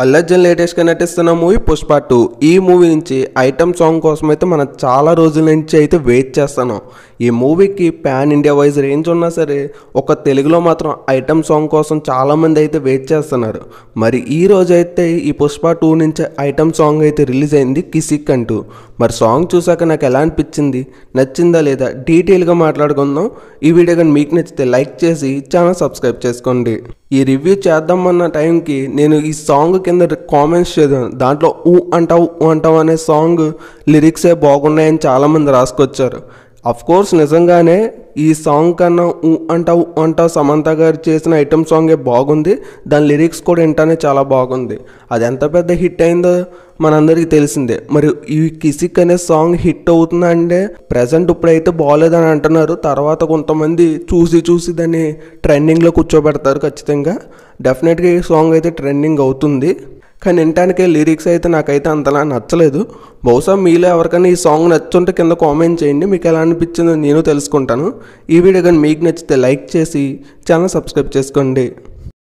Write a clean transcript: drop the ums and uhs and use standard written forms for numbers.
అల్లు అర్జున్ లేటెస్ట్గా నటిస్తున్న మూవీ పుష్ప 2. ఈ మూవీ నుంచి ఐటమ్ సాంగ్ కోసం అయితే మనం చాలా రోజుల నుంచి అయితే వెయిట్ చేస్తున్నాం. ఈ మూవీకి పాన్ ఇండియా వైజ్ రేంజ్ ఉన్నా సరే ఒక తెలుగులో మాత్రం ఐటమ్ సాంగ్ కోసం చాలామంది అయితే వెయిట్ చేస్తున్నారు. మరి ఈ రోజు అయితే ఈ పుష్ప 2 నుంచి ఐటమ్ సాంగ్ అయితే రిలీజ్ అయింది, కిసిక్ అంటూ. మరి సాంగ్ చూసాక నాకు ఎలా అనిపించింది, నచ్చిందా లేదా డీటెయిల్గా మాట్లాడుకుందాం. ఈ వీడియో కానీ మీకు నచ్చితే లైక్ చేసి ఛానల్ సబ్స్క్రైబ్ చేసుకోండి. ఈ రివ్యూ చేద్దామన్న టైంకి నేను ఈ సాంగ్ కింద కామెంట్స్ చదివాను. దాంట్లో ఊ అంటావు అనే సాంగ్ లిరిక్సే బాగున్నాయని చాలామంది రాసుకొచ్చారు. కోర్స్ నిజంగానే ఈ సాంగ్ కన్నా ఊ అంటావు సమంత గారు చేసిన ఐటమ్ సాంగే బాగుంది. దాని లిరిక్స్ కూడా వింటానే చాలా బాగుంది. అది ఎంత పెద్ద హిట్ అయిందో మనందరికీ తెలిసిందే. మరి ఈ కిసిక్ అనే సాంగ్ హిట్ అవుతుందంటే ప్రజెంట్ ఇప్పుడైతే బాగోలేదని అంటున్నారు. తర్వాత కొంతమంది చూసి దాన్ని ట్రెండింగ్లో కూర్చోబెడతారు. ఖచ్చితంగా డెఫినెట్గా ఈ సాంగ్ అయితే ట్రెండింగ్ అవుతుంది. కానీ వినటానికి లిరిక్స్ అయితే నాకైతే అంతలా నచ్చలేదు. బహుశా మీలో ఎవరికైనా ఈ సాంగ్ నచ్చుంటే కింద కామెంట్ చేయండి. మీకు ఎలా అనిపించిందో నేను తెలుసుకుంటాను. ఈ వీడియో కానీ మీకు నచ్చితే లైక్ చేసి ఛానల్ సబ్స్క్రైబ్ చేసుకోండి.